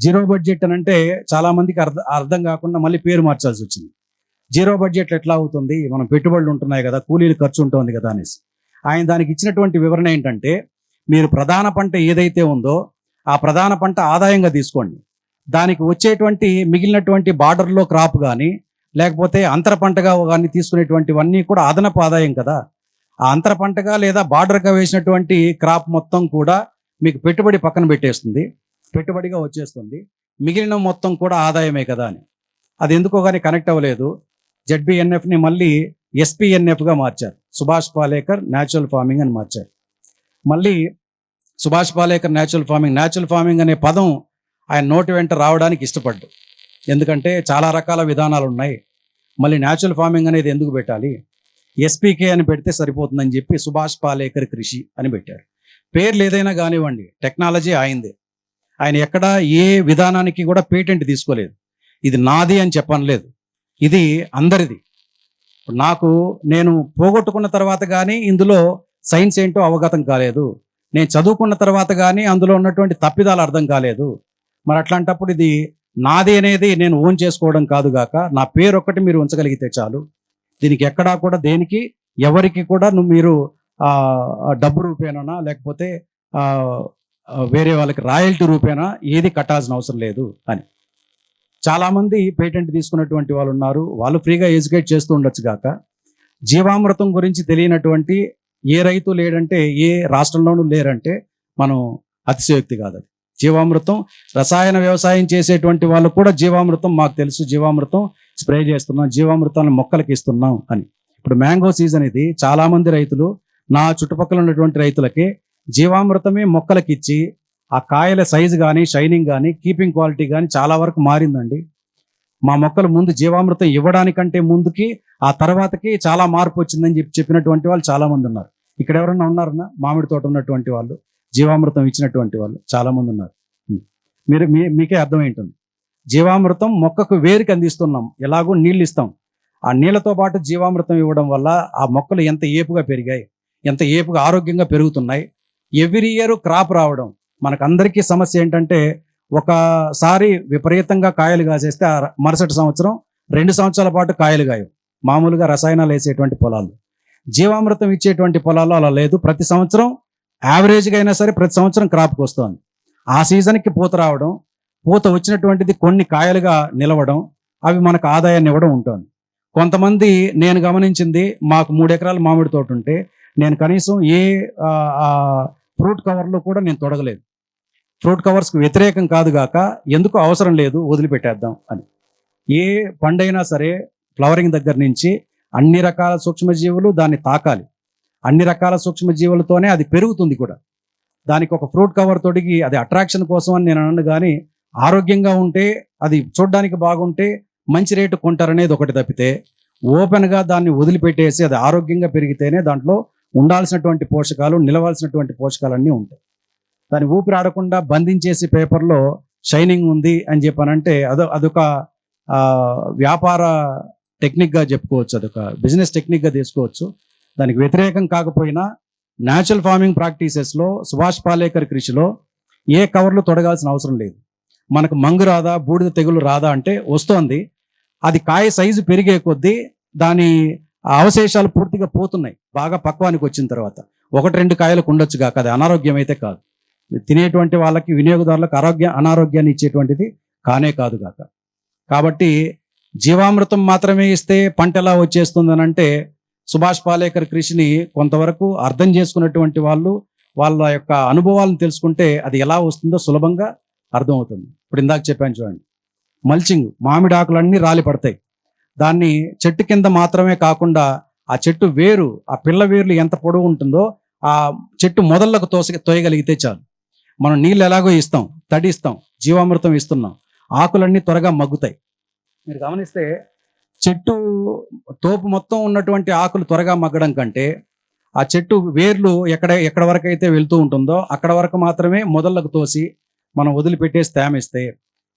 Zero budget అని అంటే చాలా మందికి అర్థం కాకుండా మళ్ళీ పేరు మార్చాల్సి వచ్చింది. జీరో బడ్జెట్ ఎట్లా అవుతుంది, మనం పెట్టుబడులు ఉంటున్నాయి కదా, కూలీలు ఖర్చు ఉంటుంది కదా అనేసి. ఆయన దానికి ఇచ్చినటువంటి వివరణ ఏంటంటే, మీరు ప్రధాన పంట ఏదైతే ఉందో ఆ ప్రధాన పంట ఆదాయంగా తీసుకోండి, దానికి వచ్చేటువంటి మిగిలినటువంటి బార్డర్లో క్రాప్ కానీ లేకపోతే అంతర పంటగా కానీ తీసుకునేటువంటివన్నీ కూడా అదనపు ఆదాయం కదా. ఆ అంతర పంటగా లేదా బార్డర్గా వేసినటువంటి క్రాప్ మొత్తం కూడా మీకు పెట్టుబడి పక్కన పెట్టేస్తుంది, పెట్టుబడిగా వచ్చేస్తుంది, మిగిలిన మొత్తం కూడా ఆదాయమే కదా అని. అది ఎందుకో కానీ కనెక్ట్ అవ్వలేదు. జెడ్బిఎన్ఎఫ్ని మళ్ళీ ఎస్పిఎన్ఎఫ్గా మార్చారు, సుభాష్ పాలేకర్ న్యాచురల్ ఫార్మింగ్ అని మార్చారు. మళ్ళీ సుభాష్ పాలేకర్ న్యాచురల్ ఫార్మింగ్ అనే పదం ఆయన నోటి వెంట రావడానికి ఇష్టపడ్డు. ఎందుకంటే చాలా రకాల విధానాలు ఉన్నాయి, మళ్ళీ న్యాచురల్ ఫార్మింగ్ అనేది ఎందుకు పెట్టాలి, ఎస్పీకే అని పెడితే సరిపోతుందని చెప్పి సుభాష్ పాలేకర్ కృషి అని పెట్టారు. పేర్లు ఏదైనా కానివ్వండి, టెక్నాలజీ ఆయిందే. ఆయన ఎక్కడ ఏ విధానానికి కూడా పేటెంట్ తీసుకోలేదు, ఇది నాది అని చెప్పనలేదు, ఇది అందరిది. నేను పోగొట్టుకున్న తర్వాత కానీ ఇందులో సైన్స్ ఏంటో అవగతం కాలేదు, నేను చదువుకున్న తర్వాత కానీ అందులో ఉన్నటువంటి తప్పిదాలు అర్థం కాలేదు. మరి అట్లాంటప్పుడు ఇది నాది అనేది నేను ఓన్ చేసుకోవడం కాదు గాక, నా పేరు ఒక్కటి మీరు ఉంచగలిగితే చాలు. దీనికి ఎక్కడా కూడా దేనికి ఎవరికి కూడా మీరు డబ్బు రూపేనా లేకపోతే వేరే వాళ్ళకి రాయల్టీ రూపేనా ఏది కట్టాల్సిన అవసరం లేదు అని. చాలామంది పేటెంట్ తీసుకున్నటువంటి వాళ్ళు ఉన్నారు, వాళ్ళు ఫ్రీగా ఎడ్యుకేట్ చేస్తూ ఉండొచ్చు గాక. జీవామృతం గురించి తెలియనటువంటి ఏ రైతు లేడంటే, ఏ రాష్ట్రంలోనూ లేరంటే మనం అతిశయోక్తి కాదు. అది జీవామృతం, రసాయన వ్యవసాయం చేసేటువంటి వాళ్ళు కూడా జీవామృతం మాకు తెలుసు, జీవామృతం స్ప్రే చేస్తున్నాం, జీవామృతాన్ని మొక్కలకి ఇస్తున్నాం అని. ఇప్పుడు మ్యాంగో సీజన్ ఇది, చాలామంది రైతులు, నా చుట్టుపక్కల ఉన్నటువంటి రైతులకి జీవామృతమే మొక్కలకి ఇచ్చి ఆ కాయల సైజు కానీ షైనింగ్ కానీ కీపింగ్ క్వాలిటీ కానీ చాలా వరకు మారిందండి. మా మొక్కలు ముందు జీవామృతం ఇవ్వడానికంటే ముందుకి ఆ తర్వాతకి చాలా మార్పు వచ్చిందని చెప్పినటువంటి వాళ్ళు చాలామంది ఉన్నారు. ఇక్కడ ఎవరన్నా ఉన్నారన్నా మామిడి తోట ఉన్నటువంటి వాళ్ళు, జీవామృతం ఇచ్చినటువంటి వాళ్ళు చాలామంది ఉన్నారు. మీకే అర్థమైంటుంది. జీవామృతం మొక్కకు వేరుకి అందిస్తున్నాం, ఎలాగో నీళ్ళు ఇస్తాం, ఆ నీళ్ళతో పాటు జీవామృతం ఇవ్వడం వల్ల ఆ మొక్కలు ఎంత ఏపుగా పెరిగాయి, ఎంత ఏపుగా ఆరోగ్యంగా పెరుగుతున్నాయి. ఎవ్రీ ఇయర్ క్రాప్ రావడం. మనకందరికీ సమస్య ఏంటంటే, ఒకసారి విపరీతంగా కాయలు కాసేస్తే మరుసటి సంవత్సరం 2 సంవత్సరాల పాటు కాయలు కాయవు, మామూలుగా రసాయనాలు వేసేటువంటి పొలాలు. జీవామృతం ఇచ్చేటువంటి పొలాల్లో అలా లేదు, ప్రతి సంవత్సరం యావరేజ్గా అయినా సరే ప్రతి సంవత్సరం క్రాప్కి వస్తుంది. ఆ సీజన్కి పూత రావడం, పూత వచ్చినటువంటిది కొన్ని కాయలుగా నిలవడం, అవి మనకు ఆదాయాన్ని ఇవ్వడం ఉంటుంది. కొంతమంది, నేను గమనించింది, మాకు 3 ఎకరాల మామిడి తోట ఉంటే నేను కనీసం ఏ ఫ్రూట్ కవర్లో కూడా నేను తొడగలేదు. ఫ్రూట్ కవర్స్కి వ్యతిరేకం కాదు గాక, ఎందుకు అవసరం లేదు వదిలిపెట్టేద్దాం అని. ఏ పండైనా సరే ఫ్లవరింగ్ దగ్గర నుంచి అన్ని రకాల సూక్ష్మజీవులు దాన్ని తాకాలి, అన్ని రకాల సూక్ష్మజీవులతోనే అది పెరుగుతుంది కూడా. దానికి ఒక ఫ్రూట్ కవర్ తొడిగి అది అట్రాక్షన్ కోసం అని నేను అన్నాను, కానీ ఆరోగ్యంగా ఉంటే, అది చూడడానికి బాగుంటే మంచి రేటు కొంటారనేది ఒకటి తప్పితే, ఓపెన్గా దాన్ని వదిలిపెట్టేసి అది ఆరోగ్యంగా పెరిగితేనే దాంట్లో ఉండాల్సినటువంటి పోషకాలు, నిలవాల్సినటువంటి పోషకాలన్నీ ఉంటాయి. దాన్ని ఊపిరాడకుండా బంధించేసి పేపర్లో షైనింగ్ ఉంది అని చెప్పానంటే అదొక వ్యాపార టెక్నిక్గా చెప్పుకోవచ్చు, అదొక బిజినెస్ టెక్నిక్గా తీసుకోవచ్చు. దానికి వ్యతిరేకం కాకపోయినా న్యాచురల్ ఫార్మింగ్ ప్రాక్టీసెస్లో, సుభాష్ పాలేకర్ కృషిలో ఏ కవర్లు తొడగాల్సిన అవసరం లేదు. మనకు మంగు రాదా, బూడిద తెగులు రాదా అంటే వస్తోంది. అది కాయ సైజు పెరిగే కొద్దీ దాని అవశేషాలు పూర్తిగా పోతున్నాయి, బాగా పక్వానికి వచ్చిన తర్వాత. 1-2 కాయలకు ఉండొచ్చు కాక, అది అనారోగ్యం అయితే కాదు. తినేటువంటి వాళ్ళకి, వినియోగదారులకు అనారోగ్యాన్ని ఇచ్చేటువంటిది కానే కాదు కాక. కాబట్టి జీవామృతం మాత్రమే ఇస్తే పంట ఎలా వచ్చేస్తుందని అంటే, సుభాష్ పాలేకర్ కృషిని కొంతవరకు అర్థం చేసుకున్నటువంటి వాళ్ళు, వాళ్ళ యొక్క అనుభవాలను తెలుసుకుంటే అది ఎలా వస్తుందో సులభంగా అర్థమవుతుంది. ఇప్పుడు ఇందాక చెప్పాను చూడండి, మల్చింగ్, మామిడి ఆకులన్నీ రాలి పడతాయి. దాన్ని చెట్టు కింద మాత్రమే కాకుండా ఆ చెట్టు వేరు, ఆ పిల్ల వేర్లు ఎంత పొడవు ఉంటుందో ఆ చెట్టు మొదళ్ళకు తోయగలిగితే చాలు. మనం నీళ్ళు ఎలాగో ఇస్తాం, తడి ఇస్తాం, జీవామృతం ఇస్తున్నాం, ఆకులన్నీ త్వరగా మగ్గుతాయి. మీరు గమనిస్తే చెట్టు తోపు మొత్తం ఉన్నటువంటి ఆకులు త్వరగా మగ్గడం కంటే ఆ చెట్టు వేర్లు ఎక్కడ వరకు అయితే వెళ్తూ ఉంటుందో అక్కడ వరకు మాత్రమే మొదళ్ళకు తోసి మనం వదిలిపెట్టేసి తేమిస్తే,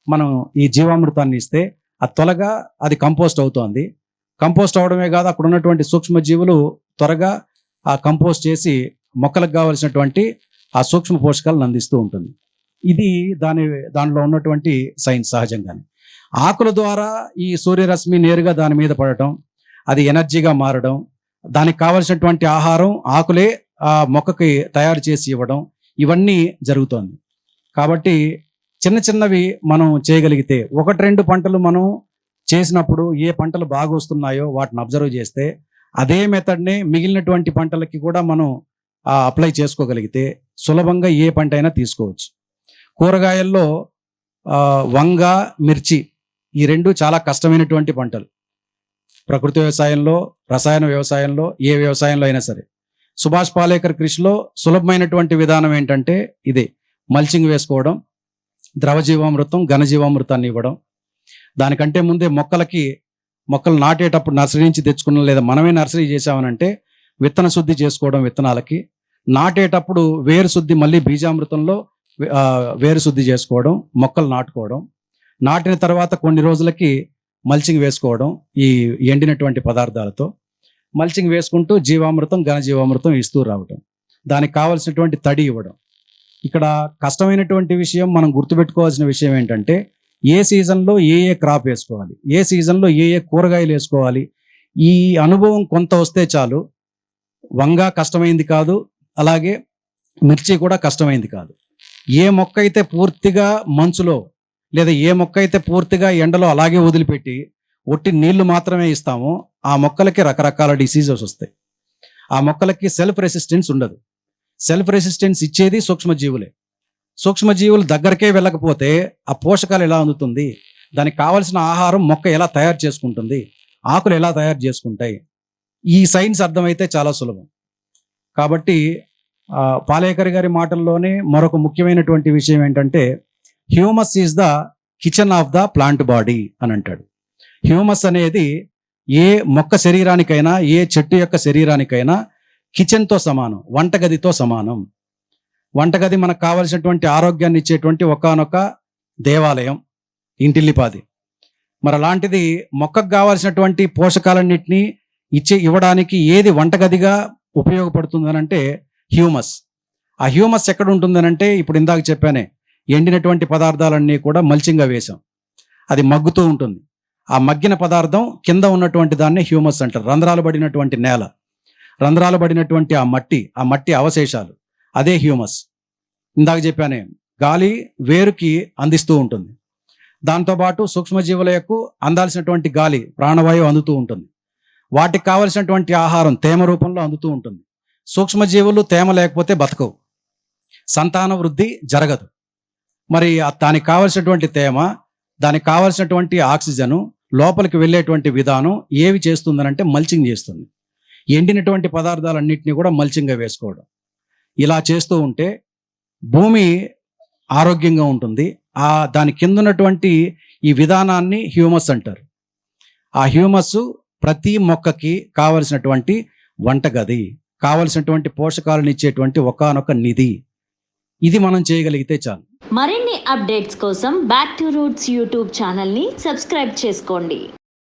మనం ఈ జీవామృతాన్ని ఇస్తే అది త్వరగా అది కంపోస్ట్ అవుతోంది. కంపోస్ట్ అవడమే కాదు, అక్కడ ఉన్నటువంటి సూక్ష్మజీవులు త్వరగా ఆ కంపోస్ట్ చేసి మొక్కలకు కావలసినటువంటి ఆ సూక్ష్మ పోషకాలను అందిస్తూ ఉంటుంది. ఇది దానిలో ఉన్నటువంటి సైన్స్ సహజంగానే. ఆకుల ద్వారా ఈ సూర్యరశ్మి నేరుగా దాని మీద పడటం, అది ఎనర్జీగా మారడం, దానికి కావలసినటువంటి ఆహారం ఆకులే ఆ మొక్కకి తయారు చేసి ఇవ్వడం, ఇవన్నీ జరుగుతోంది. కాబట్టి చిన్న చిన్నవి మనం చేయగలిగితే, 1-2 పంటలు మనం చేసినప్పుడు ఏ పంటలు బాగా వస్తున్నాయో వాటిని అబ్జర్వ్ చేస్తే, అదే మెథడ్నే మిగిలినటువంటి పంటలకి కూడా మనం అప్లై చేసుకోగలిగితే సులభంగా ఏ పంట అయినా తీసుకోవచ్చు. కూరగాయల్లో వంగ, మిర్చి ఈ 2 చాలా కష్టమైనటువంటి పంటలు. ప్రకృతి వ్యవసాయంలో, రసాయన వ్యవసాయంలో, ఏ వ్యవసాయంలో అయినా సరే. సుభాష్ పాలేకర్ కృషిలో సులభమైనటువంటి విధానం ఏంటంటే ఇదే: మల్చింగ్ వేసుకోవడం, ద్రవజీవామృతం, ఘనజీవామృతాన్ని ఇవ్వడం. దానికంటే ముందే మొక్కలు నాటేటప్పుడు నర్సరీ నుంచి తెచ్చుకున్న, లేదా మనమే నర్సరీ చేసామనంటే విత్తన శుద్ధి చేసుకోవడం విత్తనాలకి. నాటేటప్పుడు వేరు శుద్ధి, మళ్ళీ బీజామృతంలో వేరు శుద్ధి చేసుకోవడం, మొక్కలు నాటుకోవడం. నాటిన తర్వాత కొన్ని రోజులకి మల్చింగ్ వేసుకోవడం, ఈ ఎండినటువంటి పదార్థాలతో మల్చింగ్ వేసుకుంటూ జీవామృతం, ఘనజీవామృతం ఇస్తూ రావడం, దానికి కావలసినటువంటి తడి ఇవ్వడం. ఇక్కడ కష్టమైనటువంటి విషయం, మనం గుర్తుపెట్టుకోవాల్సిన విషయం ఏంటంటే, ఏ సీజన్లో ఏ క్రాప్ వేసుకోవాలి, ఏ సీజన్లో ఏ కూరగాయలు వేసుకోవాలి, ఈ అనుభవం కొంత వస్తే చాలు. వంగ కష్టమైంది కాదు, అలాగే మిర్చి కూడా కష్టమైంది కాదు. ఏ మొక్క అయితే పూర్తిగా మంచులో, లేదా ఏ మొక్క అయితే పూర్తిగా ఎండలో అలాగే వదిలిపెట్టి ఒట్టి నీళ్లు మాత్రమే ఇస్తామో, ఆ మొక్కలకి రకరకాల డిసీజెస్ వస్తాయి. ఆ మొక్కలకి సెల్ఫ్ రెసిస్టెన్స్ ఉండదు. సెల్ఫ్ రెసిస్టెన్స్ ఇచ్చేది సూక్ష్మజీవులే. సూక్ష్మజీవులు దగ్గరకే వెళ్ళకపోతే ఆ పోషకాలు ఎలా అందుతుంది, దానికి కావలసిన ఆహారం మొక్క ఎలా తయారు చేసుకుంటుంది, ఆకులు ఎలా తయారు చేసుకుంటాయి, ఈ సైన్స్ అర్థమైతే చాలా సులభం. కాబట్టి పాలేకర్ గారి మాటల్లోనే మరొక ముఖ్యమైనటువంటి విషయం ఏంటంటే, humus is the kitchen of the plant body అని అంటాడు. హ్యూమస్ అనేది ఏ మొక్క శరీరానికైనా, ఏ చెట్టు యొక్క శరీరానికైనా కిచెన్తో సమానం, వంటగదితో సమానం. వంటగది మనకు కావలసినటువంటి ఆరోగ్యాన్ని ఇచ్చేటువంటి ఒకానొక దేవాలయం, ఇంటిల్లిపాది. మరి అలాంటిది మొక్కకు కావాల్సినటువంటి పోషకాలన్నింటినీ ఇవ్వడానికి ఏది వంటగదిగా ఉపయోగపడుతుందనంటే హ్యూమస్. ఆ హ్యూమస్ ఎక్కడ ఉంటుందనంటే, ఇప్పుడు ఇందాక చెప్పానే, ఎండినటువంటి పదార్థాలన్నీ కూడా మల్చింగ్గా వేశాం, అది మగ్గుతూ ఉంటుంది. ఆ మగ్గిన పదార్థం కింద ఉన్నటువంటి దాన్ని హ్యూమస్ అంటారు. రంధ్రాలు పడినటువంటి నేల, రంధ్రాలు పడినటువంటి ఆ మట్టి అవశేషాలు, అదే హ్యూమస్. ఇందాక చెప్పానే, గాలి వేరుకి అందిస్తూ ఉంటుంది. దాంతోపాటు సూక్ష్మజీవుల యొక్క అందాల్సినటువంటి గాలి, ప్రాణవాయువు అందుతూ ఉంటుంది. వాటికి కావలసినటువంటి ఆహారం తేమ రూపంలో అందుతూ ఉంటుంది. సూక్ష్మజీవులు తేమ లేకపోతే బతకవు, సంతాన వృద్ధి జరగదు. మరి దానికి కావలసినటువంటి తేమ, దానికి కావలసినటువంటి ఆక్సిజను లోపలికి వెళ్ళేటువంటి విధానం ఏవి చేస్తుందనంటే మల్చింగ్ చేస్తుంది. ఎండినటువంటి పదార్థాలన్నింటినీ కూడా మల్చింగ్గా వేసుకోవడం. ఇలా చేస్తూ ఉంటే భూమి ఆరోగ్యంగా ఉంటుంది. దాని కింద ఉన్నటువంటి ఈ విధానాన్ని హ్యూమస్ అంటారు. ఆ హ్యూమస్ ప్రతి మొక్కకి కావలసినటువంటి వంటగది, కావలసినటువంటి పోషకాలను ఇచ్చేటువంటి ఒకానొక నిధి. ఇది మనం చేయగలిగితే చాలు. మరిన్ని అప్డేట్స్ కోసం బ్యాక్ టు రూట్స్ యూట్యూబ్ ఛానల్ని సబ్స్క్రైబ్ చేసుకోండి.